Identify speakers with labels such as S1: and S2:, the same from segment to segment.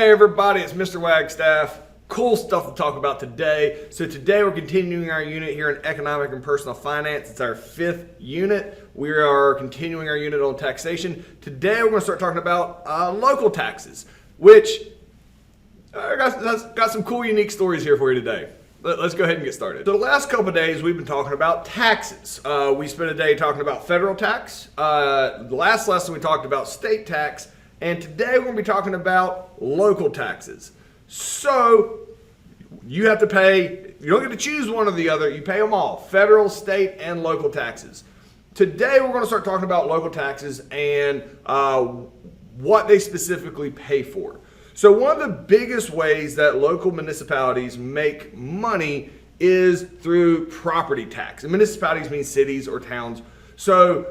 S1: Hey everybody, it's Mr. Wagstaff. Cool stuff to talk about today. So today we're continuing our unit here in Economic and Personal Finance. It's our 5th unit. We are continuing our unit on taxation. Today we're going to start talking about local taxes, which got some cool, unique stories here for you today. Let's go ahead and get started. So the last couple of days we've been talking about taxes. We spent a day talking about federal tax. The last lesson we talked about state tax. And today we're going to be talking about local taxes. So you have to pay, you don't get to choose one or the other, you pay them all, federal, state, and local taxes. Today we're going to start talking about local taxes and what they specifically pay for. So one of the biggest ways that local municipalities make money is through property tax. And municipalities mean cities or towns. So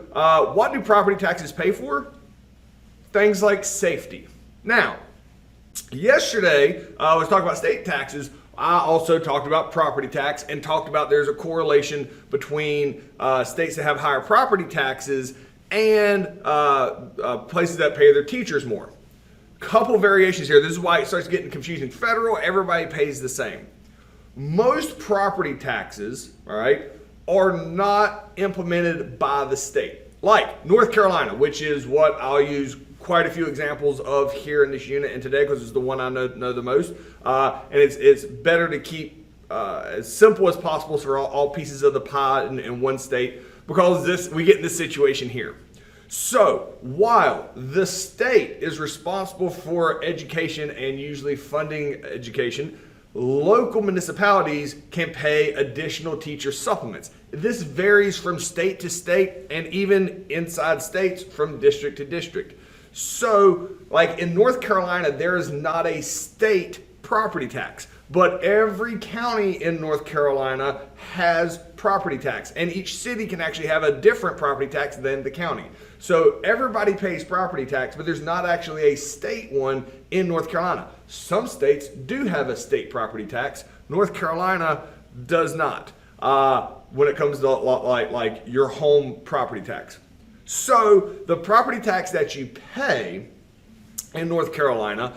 S1: what do property taxes pay for? Things like safety. Now, yesterday I was talking about state taxes. I also talked about property tax and talked about there's a correlation between states that have higher property taxes and places that pay their teachers more. Couple variations here. This is why it starts getting confusing. Federal, everybody pays the same. Most property taxes, all right, are not implemented by the state. Like North Carolina, which is what I'll use quite a few examples of here in this unit and today because it's the one I know the most. And it's better to keep as simple as possible for all pieces of the pie in one state because we get in this situation here. So while the state is responsible for education and usually funding education, local municipalities can pay additional teacher supplements. This varies from state to state and even inside states from district to district. So, like in North Carolina, there is not a state property tax, but every county in North Carolina has property tax, and each city can actually have a different property tax than the county. So everybody pays property tax, but there's not actually a state one in North Carolina. Some states do have a state property tax. North Carolina does not when it comes to like your home property tax. So the property tax that you pay in North Carolina,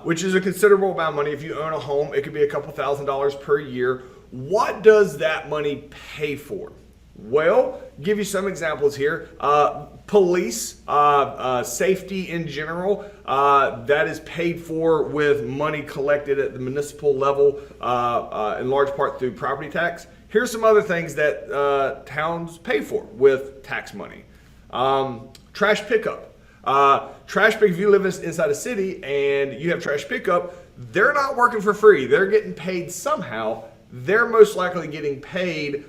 S1: which is a considerable amount of money. If you own a home, it could be a couple $1,000s per year. What does that money pay for? Well, give you some examples here. Police, safety in general, that is paid for with money collected at the municipal level, in large part through property tax. Here's some other things that towns pay for with tax money. Trash pickup. If you live inside a city and you have trash pickup, they're not working for free. They're getting paid somehow. They're most likely getting paid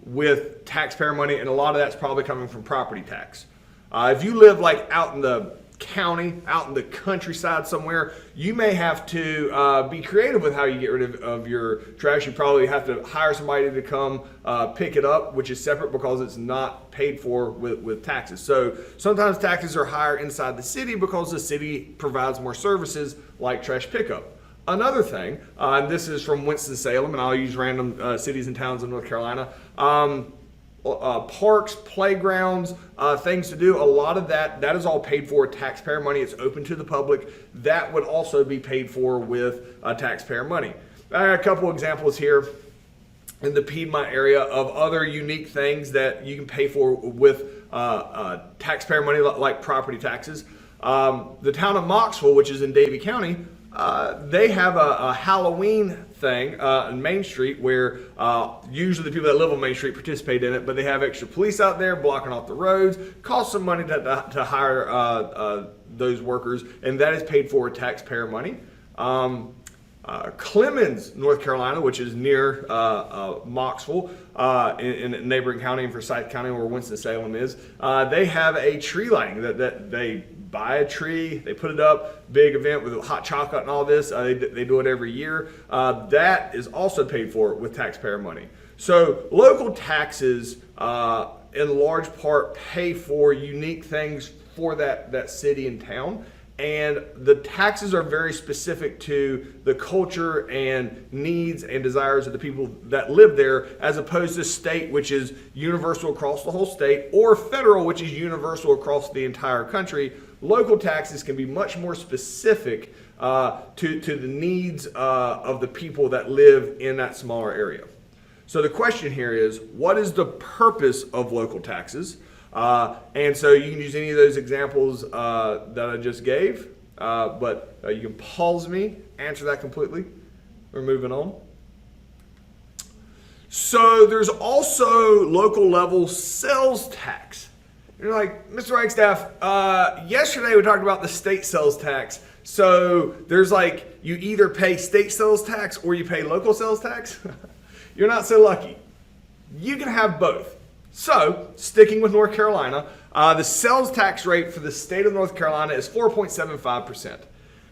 S1: with taxpayer money, and a lot of that's probably coming from property tax. If you live like out in the county, out in the countryside somewhere, you may have to be creative with how you get rid of your trash. You probably have to hire somebody to come pick it up, which is separate because it's not paid for with taxes. So sometimes taxes are higher inside the city because the city provides more services like trash pickup. Another thing, and this is from Winston-Salem, and I'll use random cities and towns in North Carolina, parks, playgrounds, things to do, a lot of that is all paid for with taxpayer money. It's open to the public. That would also be paid for with taxpayer money. I got a couple examples here in the Piedmont area of other unique things that you can pay for with taxpayer money like property taxes. The town of Moxville, which is in Davie County, they have a Halloween thing on Main Street where usually the people that live on Main Street participate in it, but they have extra police out there blocking off the roads, costs some money to hire those workers, and that is paid for with taxpayer money. Clemens, North Carolina, which is near Moxville in a neighboring county and Forsyth County where Winston-Salem is, they have a tree lighting that they buy a tree, they put it up, big event with hot chocolate and all this. They do it every year. That is also paid for with taxpayer money. So local taxes in large part pay for unique things for that city and town. And the taxes are very specific to the culture and needs and desires of the people that live there, as opposed to state, which is universal across the whole state, or federal, which is universal across the entire country, local taxes can be much more specific to the needs of the people that live in that smaller area. So the question here is, what is the purpose of local taxes? And so you can use any of those examples that I just gave, but you can pause me, answer that completely. We're moving on. So there's also local level sales tax. You're like, Mr. Reichstaff, yesterday we talked about the state sales tax. So there's like, you either pay state sales tax or you pay local sales tax. You're not so lucky. You can have both. So sticking with North Carolina, the sales tax rate for the state of North Carolina is 4.75%.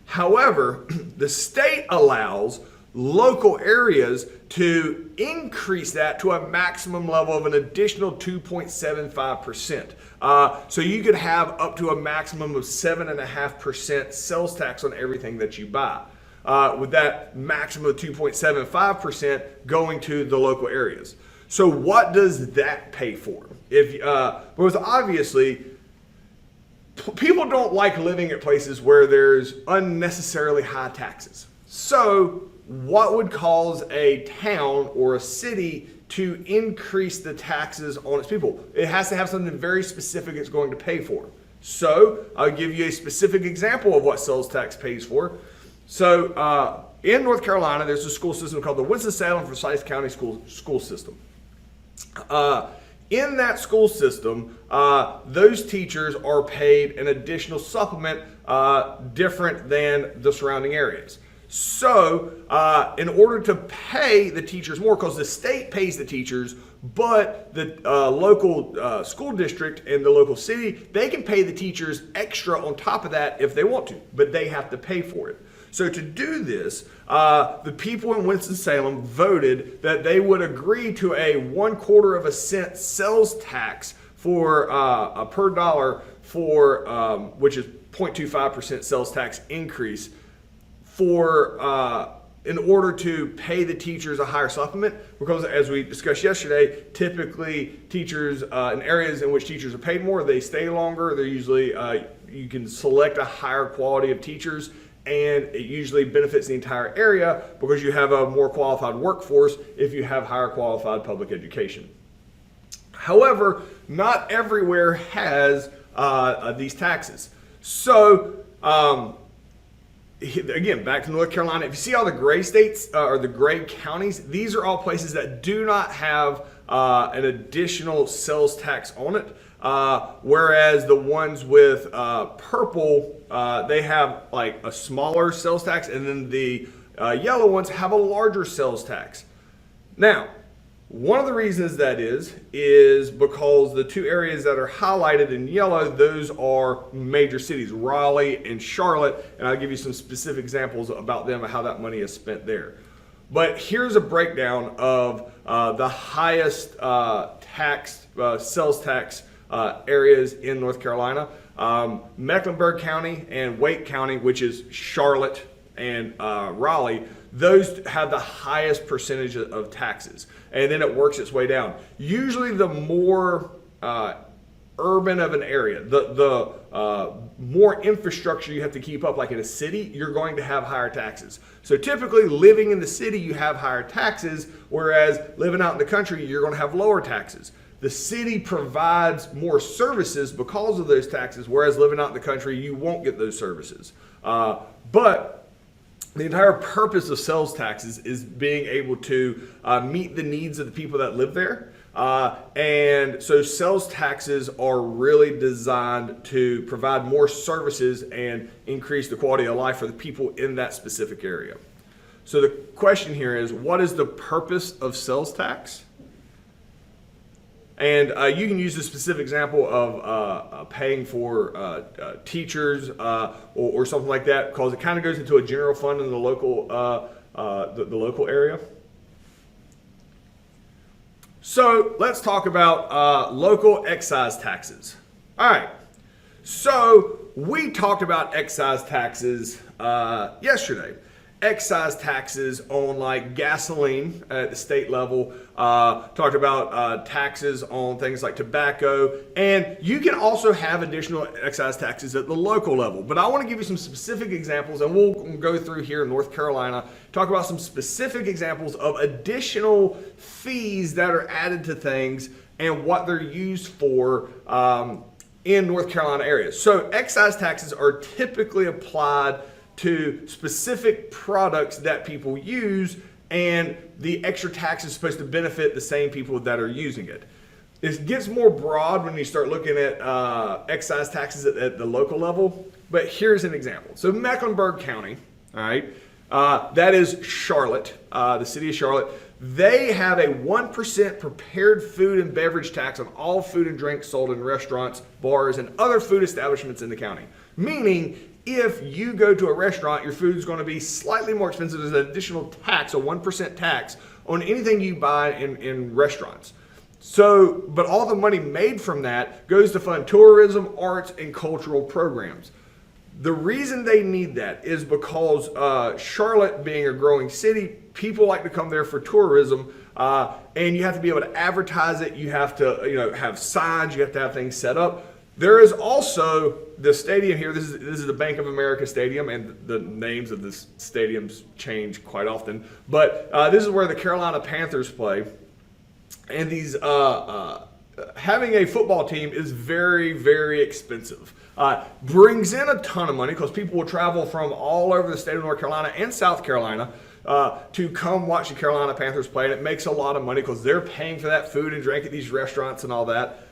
S1: However, the state allows local areas to increase that to a maximum level of an additional 2.75%. So you could have up to a maximum of 7.5% sales tax on everything that you buy. With that maximum of 2.75% going to the local areas. So what does that pay for? Because obviously, people don't like living at places where there's unnecessarily high taxes. So what would cause a town or a city to increase the taxes on its people? It has to have something very specific it's going to pay for. So I'll give you a specific example of what sales tax pays for. So in North Carolina, there's a school system called the Winston-Salem-Forsyth County School System. In that school system, those teachers are paid an additional supplement different than the surrounding areas. So in order to pay the teachers more, because the state pays the teachers, but the local school district and the local city, they can pay the teachers extra on top of that if they want to, but they have to pay for it. So to do this, the people in Winston-Salem voted that they would agree to a 1/4 cent sales tax for per dollar for which is 0.25% sales tax increase for in order to pay the teachers a higher supplement, because as we discussed yesterday, typically teachers in areas in which teachers are paid more, they stay longer. They're usually you can select a higher quality of teachers, and it usually benefits the entire area because you have a more qualified workforce if you have higher qualified public education. However, not everywhere has these taxes. So again, back to North Carolina, if you see all the gray states or the gray counties, these are all places that do not have an additional sales tax on it. Whereas the ones with purple, they have like a smaller sales tax, and then the yellow ones have a larger sales tax. Now, one of the reasons that is because the two areas that are highlighted in yellow, those are major cities, Raleigh and Charlotte, and I'll give you some specific examples about them and how that money is spent there. But here's a breakdown of the highest sales tax areas in North Carolina. Mecklenburg County and Wake County, which is Charlotte and Raleigh, those have the highest percentage of taxes, and then it works its way down. Usually the more urban of an area, the more infrastructure you have to keep up, like in a city, you're going to have higher taxes. So typically living in the city, you have higher taxes, whereas living out in the country, you're going to have lower taxes. The city provides more services because of those taxes, whereas living out in the country, you won't get those services. But the entire purpose of sales taxes is being able to meet the needs of the people that live there. And so sales taxes are really designed to provide more services and increase the quality of life for the people in that specific area. So the question here is, what is the purpose of sales tax? And you can use a specific example of paying for teachers or something like that, because it kind of goes into a general fund in the local local area. So let's talk about local excise taxes. All right. So we talked about excise taxes yesterday, excise taxes on like gasoline at the state level, talked about taxes on things like tobacco, and you can also have additional excise taxes at the local level. But I want to give you some specific examples, and we'll go through here in North Carolina, talk about some specific examples of additional fees that are added to things and what they're used for in North Carolina areas. So excise taxes are typically applied to specific products that people use, and the extra tax is supposed to benefit the same people that are using it. It gets more broad when you start looking at excise taxes at the local level, but here's an example. So Mecklenburg County, all right, that is Charlotte, the city of Charlotte. They have a 1% prepared food and beverage tax on all food and drinks sold in restaurants, bars, and other food establishments in the county. Meaning, if you go to a restaurant, your food is going to be slightly more expensive. There's an additional tax, a 1% tax on anything you buy in restaurants. So, but all the money made from that goes to fund tourism, arts, and cultural programs. The reason they need that is because Charlotte being a growing city, people like to come there for tourism, and you have to be able to advertise it. You have to, have signs. You have to have things set up. There is also the stadium here. This is the Bank of America Stadium, and the names of the stadiums change quite often. But this is where the Carolina Panthers play, and these having a football team is very, very expensive. Brings in a ton of money because people will travel from all over the state of North Carolina and South Carolina to come watch the Carolina Panthers play, and it makes a lot of money because they're paying for that food and drink at these restaurants and all that.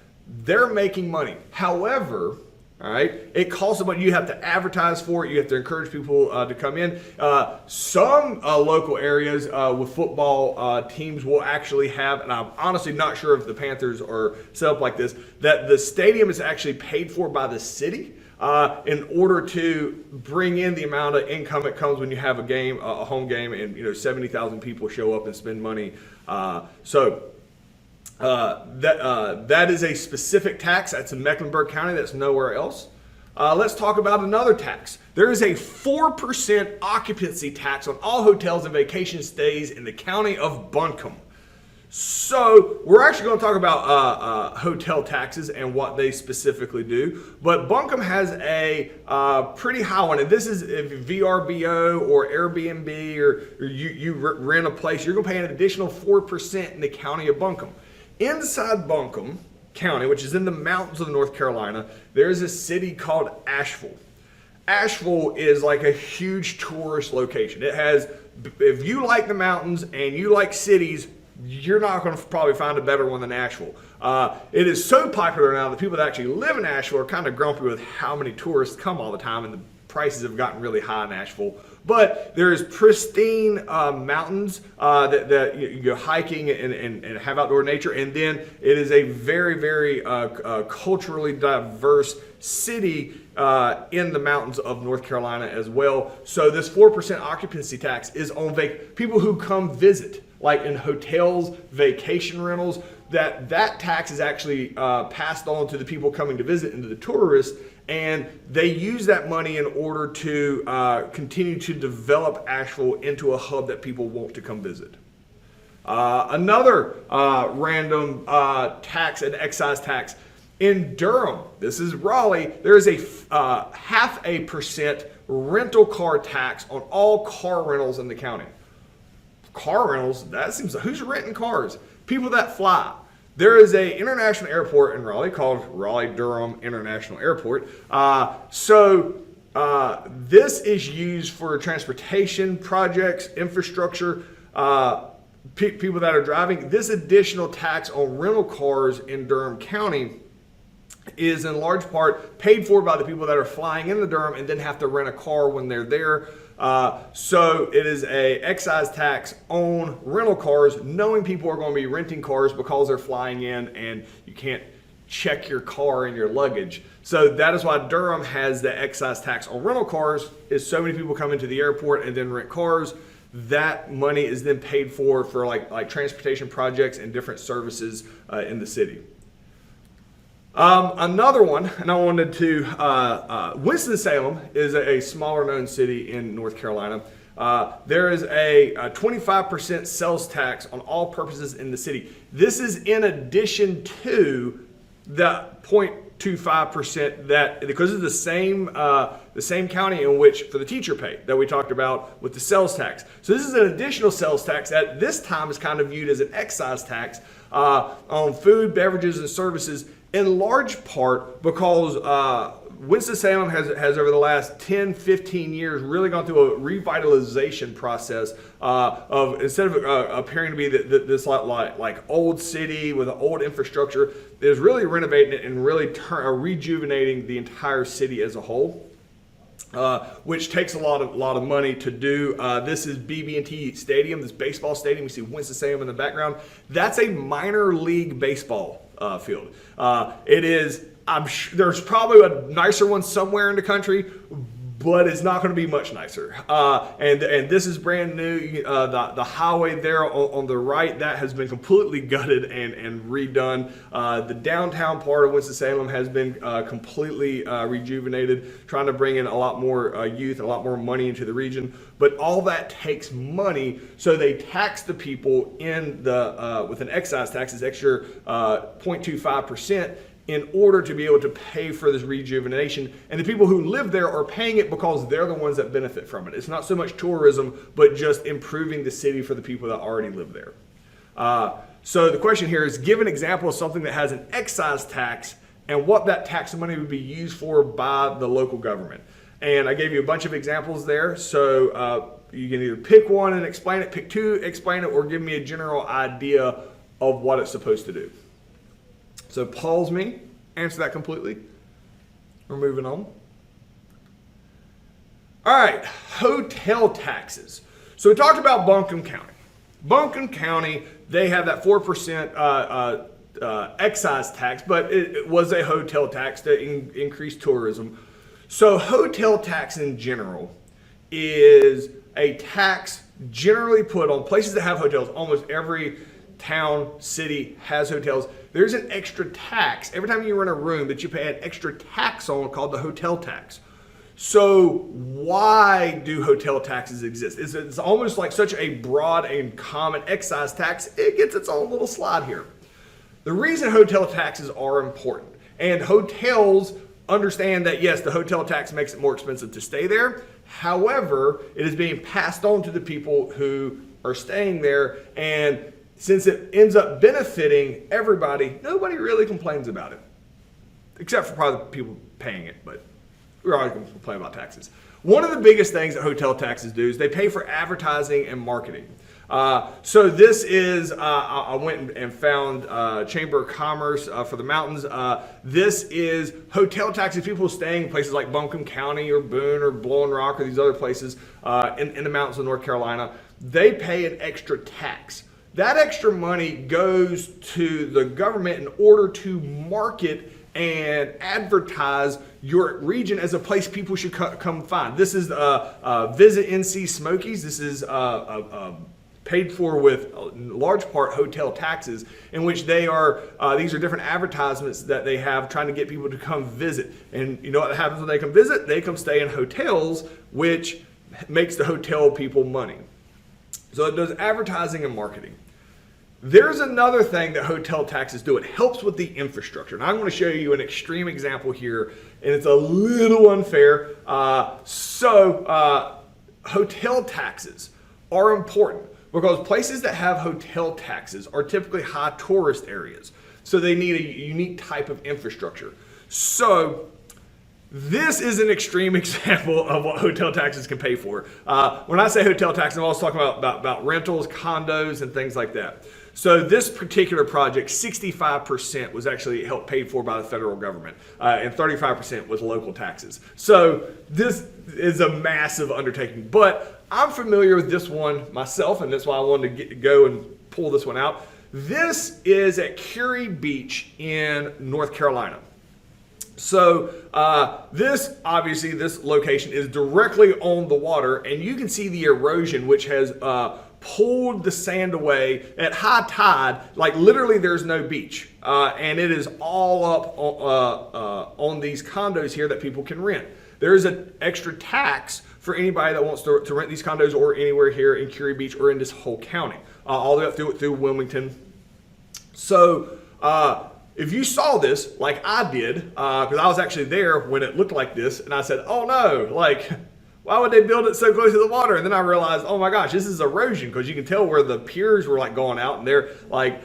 S1: They're making money. However, all right, it costs money. You have to advertise for it. You have to encourage people to come in. Some local areas with football teams will actually have, and I'm honestly not sure if the Panthers are set up like this, that the stadium is actually paid for by the city in order to bring in the amount of income it comes when you have a game, a home game, and 70,000 people show up and spend money. That is a specific tax. That's in Mecklenburg County. That's nowhere else. Let's talk about another tax. There is a 4% occupancy tax on all hotels and vacation stays in the county of Buncombe. So we're actually going to talk about hotel taxes and what they specifically do. But Buncombe has a pretty high one. And this is if VRBO or Airbnb or you rent a place, you're going to pay an additional 4% in the county of Buncombe. Inside Buncombe County, which is in the mountains of North Carolina, there's a city called Asheville. Asheville is like a huge tourist location. It has, if you like the mountains and you like cities, you're not going to probably find a better one than Asheville. It is so popular now that people that actually live in Asheville are kind of grumpy with how many tourists come all the time, and the prices have gotten really high in Asheville. But there's pristine mountains that you go hiking and have outdoor nature. And then it is a very, very culturally diverse city in the mountains of North Carolina as well. So this 4% occupancy tax is on people who come visit, like in hotels, vacation rentals. That tax is actually passed on to the people coming to visit and to the tourists. And they use that money in order to continue to develop Asheville into a hub that people want to come visit. Another random tax, an excise tax. In Durham, this is Raleigh, there is a 0.5% rental car tax on all car rentals in the county. Car rentals, that seems like, who's renting cars? People that fly. There is an international airport in Raleigh called Raleigh-Durham International Airport. This is used for transportation projects, infrastructure, people that are driving. This additional tax on rental cars in Durham County is in large part paid for by the people that are flying into Durham and then have to rent a car when they're there. So it is a excise tax on rental cars, knowing people are going to be renting cars because they're flying in and you can't check your car and your luggage. So that is why Durham has the excise tax on rental cars, is so many people come into the airport and then rent cars. That money is then paid for like transportation projects and different services in the city. Another one, and I wanted to, Winston-Salem is a smaller known city in North Carolina. There is a 25% sales tax on all purposes in the city. This is in addition to the 0.25% that, because it's the same county in which for the teacher pay that we talked about with the sales tax. So this is an additional sales tax that this time is kind of viewed as an excise tax on food, beverages, and services, in large part because Winston-Salem has over the last 10, 15 years really gone through a revitalization process of, instead of appearing to be this like old city with an old infrastructure, is really renovating it and really rejuvenating the entire city as a whole. Which takes a lot of money to do. This is BB&T Stadium, this baseball stadium. You see Winston-Salem in the background. That's a minor league baseball field. It is. I'm sure there's probably a nicer one somewhere in the country, but it's not going to be much nicer. And this is brand new. The highway there on the right, that has been completely gutted and redone. The downtown part of Winston-Salem has been completely rejuvenated, trying to bring in a lot more youth and a lot more money into the region. But all that takes money, so they tax the people in the with an excise tax, this extra 0.25%. In order to be able to pay for this rejuvenation. And the people who live there are paying it because they're the ones that benefit from it. It's not so much tourism, but just improving the city for the people that already live there. So the question here is, give an example of something that has an excise tax and what that tax money would be used for by the local government. And I gave you a bunch of examples there. So you can either pick one and explain it, pick two, explain it, or give me a general idea of what it's supposed to do. So pause me, answer that completely. We're moving on. All right, hotel taxes. So we talked about Buncombe County. Buncombe County, they have that 4% excise tax, but it was a hotel tax to increase tourism. So hotel tax in general is a tax generally put on places that have hotels. Almost every town, city has hotels. There's an extra tax every time you rent a room that you pay an extra tax on called the hotel tax. So why do hotel taxes exist? It's almost like such a broad and common excise tax. It gets its own little slide here. The reason hotel taxes are important, and hotels understand that, yes, the hotel tax makes it more expensive to stay there. However, it is being passed on to the people who are staying there, and since it ends up benefiting everybody, nobody really complains about it. Except for probably the people paying it, but we're always going to complain about taxes. One of the biggest things that hotel taxes do is they pay for advertising and marketing. So this is, I went and found Chamber of Commerce for the mountains. This is hotel taxes, people staying in places like Buncombe County or Boone or Blowing Rock or these other places in the mountains of North Carolina. They pay an extra tax. That extra money goes to the government in order to market and advertise your region as a place people should come find. This is Visit NC Smokies. This is paid for with in large part hotel taxes, in which they are, these are different advertisements that they have trying to get people to come visit. And you know what happens when they come visit? They come stay in hotels, which makes the hotel people money. So it does advertising and marketing. There's another thing that hotel taxes do. It helps with the infrastructure. And I'm going to show you an extreme example here, and it's a little unfair. Hotel taxes are important because places that have hotel taxes are typically high tourist areas. So they need a unique type of infrastructure. So this is an extreme example of what hotel taxes can pay for. When I say hotel taxes, I'm also talking about rentals, condos, and things like that. So this particular project, 65% was actually helped paid for by the federal government, and 35% was local taxes. So this is a massive undertaking, but I'm familiar with this one myself, and that's why I wanted to go and pull this one out. This is at Curie Beach in North Carolina. So this location is directly on the water, and you can see the erosion, which has pulled the sand away at high tide. Like literally there's no beach, and it is all up on these condos here that people can rent. There's an extra tax for anybody that wants to rent these condos or anywhere here in Curie Beach or in this whole county, all the way up through Wilmington. So if you saw this like I did, because I was actually there when it looked like this, and I said, oh no, like, why would they build it so close to the water? And then I realized, oh my gosh, this is erosion, because you can tell where the piers were like going out, and they're like,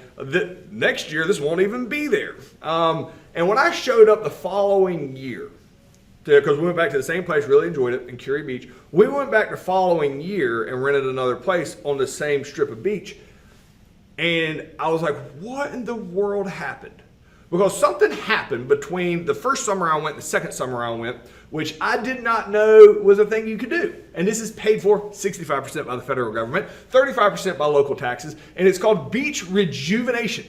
S1: next year this won't even be there. And when I showed up the following year, because we went back to the same place, really enjoyed it in Curie Beach, we went back the following year and rented another place on the same strip of beach. And I was like, what in the world happened? Because something happened between the first summer I went and the second summer I went, which I did not know was a thing you could do. And this is paid for 65% by the federal government, 35% by local taxes, and it's called beach rejuvenation.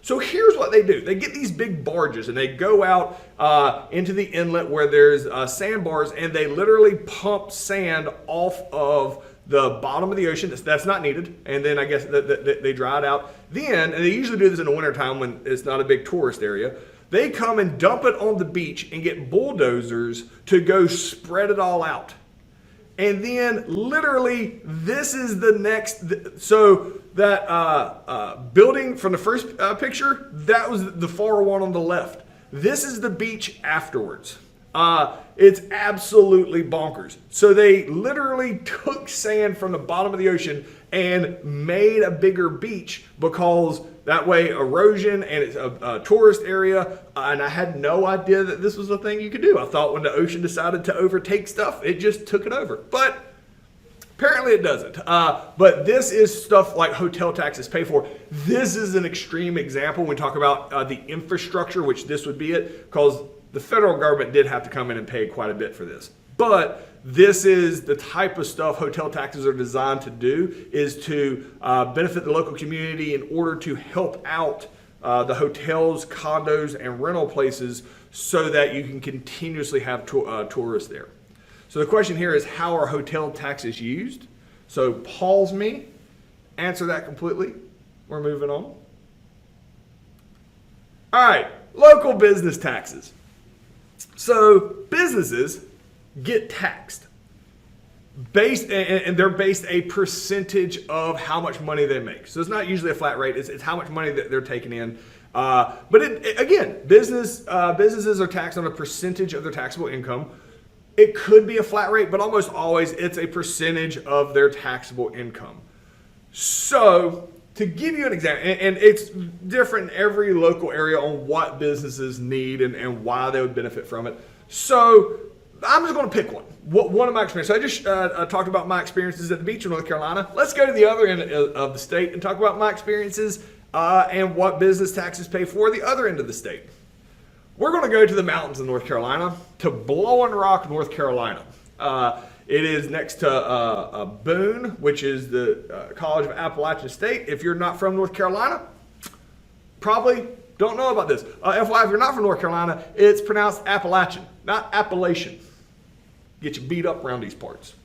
S1: So here's what they do. They get these big barges and they go out into the inlet where there's sandbars, and they literally pump sand off of the bottom of the ocean. That's not needed. And then I guess they dry it out. Then, and they usually do this in the wintertime when it's not a big tourist area, they come and dump it on the beach and get bulldozers to go spread it all out. And then literally this is the next, so that building from the first picture, that was the far one on the left. This is the beach afterwards. It's absolutely bonkers. So they literally took sand from the bottom of the ocean and made a bigger beach, because that way erosion, and it's a tourist area, and I had no idea that this was a thing you could do. I thought when the ocean decided to overtake stuff, it just took it over. But apparently it doesn't. But this is stuff like hotel taxes pay for. This is an extreme example when we talk about the infrastructure, which this would be it, because the federal government did have to come in and pay quite a bit for this. But this is the type of stuff hotel taxes are designed to do, is to benefit the local community in order to help out the hotels, condos, and rental places so that you can continuously have tourists there. So the question here is, how are hotel taxes used? So pause me, answer that completely. We're moving on. All right, local business taxes. So businesses get taxed and they're based a percentage of how much money they make. So it's not usually a flat rate, it's how much money that they're taking in. But again, businesses are taxed on a percentage of their taxable income. It could be a flat rate, but almost always it's a percentage of their taxable income. So to give you an example, and it's different in every local area on what businesses need and why they would benefit from it. So I'm just going to pick one. One of my experiences. I just talked about my experiences at the beach in North Carolina. Let's go to the other end of the state and talk about my experiences and what business taxes pay for the other end of the state. We're going to go to the mountains of North Carolina, to Blowing Rock, North Carolina. It is next to Boone, which is the College of Appalachian State. If you're not from North Carolina, probably don't know about this. FYI, if you're not from North Carolina, it's pronounced Appalachian, not Appalachian. Get you beat up around these parts.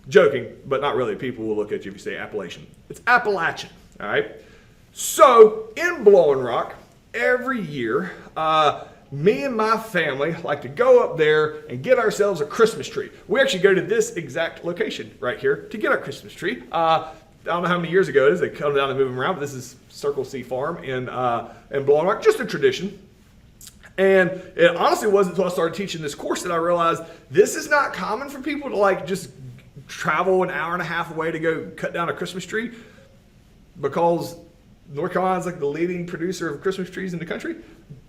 S1: Joking, but not really. People will look at you if you say Appalachian. It's Appalachian, all right? So in Blowing Rock, every year, me and my family like to go up there and get ourselves a Christmas tree. We actually go to this exact location right here to get our Christmas tree. I don't know how many years ago it is. They come down and move them around, but this is Circle C Farm in Blowing Rock, just a tradition. And it honestly wasn't until I started teaching this course that I realized this is not common for people to like just travel an hour and a half away to go cut down a Christmas tree, because North Carolina is like the leading producer of Christmas trees in the country.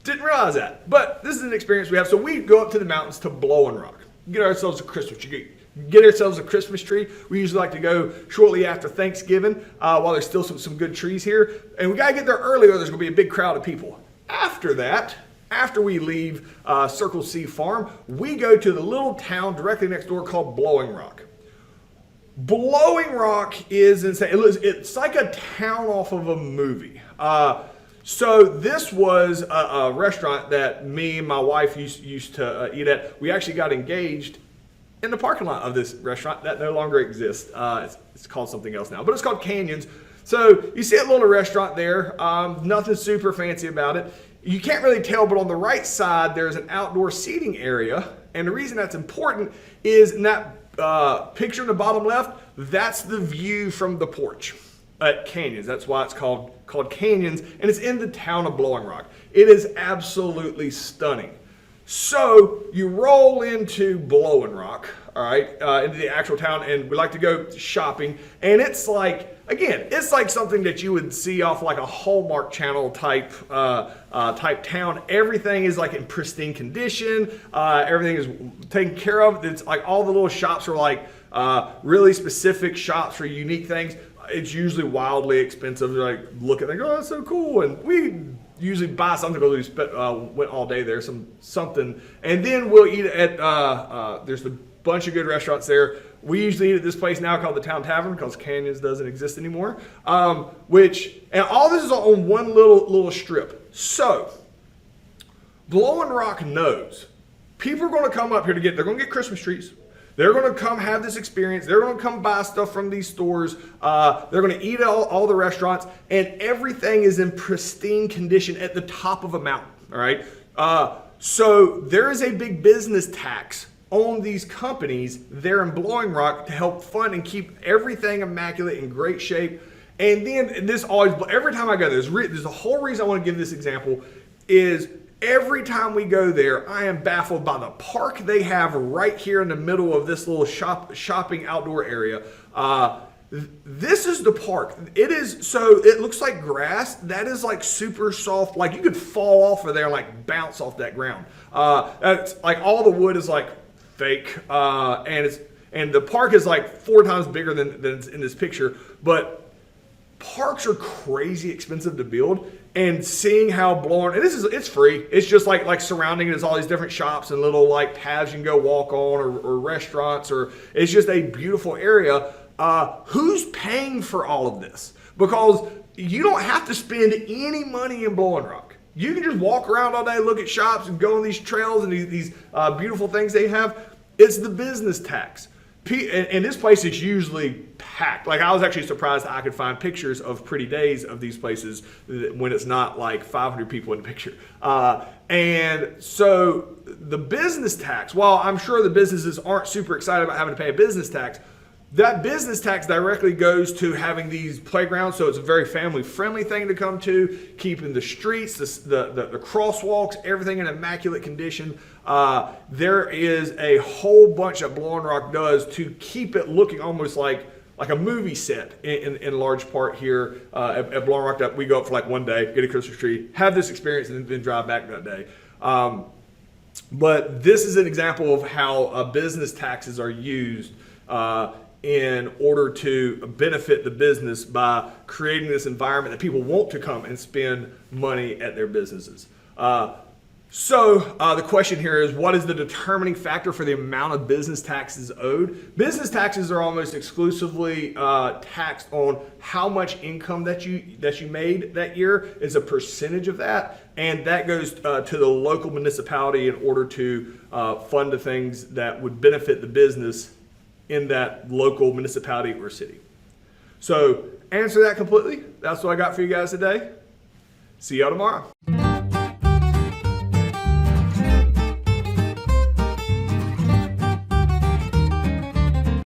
S1: Didn't realize that, but this is an experience we have. So we go up to the mountains to Blowing Rock, get ourselves a Christmas tree. Get ourselves a Christmas tree. We usually like to go shortly after Thanksgiving while there's still some good trees here. And we got to get there early or there's going to be a big crowd of people. After that, after we leave Circle C Farm, we go to the little town directly next door called Blowing Rock. Blowing Rock is insane. It's like a town off of a movie. So this was a restaurant that me and my wife used to eat at. We actually got engaged in the parking lot of this restaurant that no longer exists. It's called something else now, but it's called Canyons. So you see a little restaurant there, nothing super fancy about it. You can't really tell, but on the right side, there's an outdoor seating area. And the reason that's important is in that picture in the bottom left, that's the view from the porch at Canyons. That's why it's called Canyons, and it's in the town of Blowing Rock. It is absolutely stunning. So you roll into Blowing Rock, all right, into the actual town, and we like to go shopping. And it's like, again, it's like something that you would see off like a Hallmark Channel type town. Everything is like in pristine condition. Everything is taken care of. It's like all the little shops are like really specific shops for unique things. It's usually wildly expensive. Like look at it, oh, that's so cool, and we usually buy something because we went all day there, something, and then we'll eat at. There's a bunch of good restaurants there. We usually eat at this place now called the Town Tavern because Canyons doesn't exist anymore. And all this is on one little strip. So Blowing Rock knows people are going to come up here they're going to get Christmas trees. They're going to come have this experience. They're going to come buy stuff from these stores. They're going to eat at all the restaurants, and everything is in pristine condition at the top of a mountain. All right. So there is a big business tax on these companies there in Blowing Rock to help fund and keep everything immaculate in great shape. And then this always, every time I go there, there's a whole reason I want to give this example is every time we go there, I am baffled by the park they have right here in the middle of this little shopping outdoor area. This is the park. It looks like grass. That is like super soft. Like you could fall off of there and like bounce off that ground. That's like all the wood is like fake. And the park is like 4 times bigger than it's in this picture. But parks are crazy expensive to build. And seeing how Blowing, and it's free. It's just like surrounding it is all these different shops and little like paths you can go walk on or restaurants, or it's just a beautiful area. Who's paying for all of this? Because you don't have to spend any money in Blowing Rock. You can just walk around all day, look at shops, and go on these trails and these beautiful things they have. It's the business tax. And this place is usually packed. Like I was actually surprised I could find pictures of pretty days of these places when it's not like 500 people in the picture. And so the business tax, while I'm sure the businesses aren't super excited about having to pay a business tax, that business tax directly goes to having these playgrounds, so it's a very family-friendly thing to come to, keeping the streets, the crosswalks, everything in immaculate condition. There is a whole bunch that Blowing Rock does to keep it looking almost like a movie set in large part here at Blowing Rock, that we go up for like one day, get a Christmas tree, have this experience, and then drive back that day. But this is an example of how business taxes are used in order to benefit the business by creating this environment that people want to come and spend money at their businesses. So the question here is, what is the determining factor for the amount of business taxes owed? Business taxes are almost exclusively taxed on how much income that you made that year is a percentage of that, and that goes to the local municipality in order to fund the things that would benefit the business in that local municipality or city. So answer that completely. That's what I got for you guys today. See y'all tomorrow.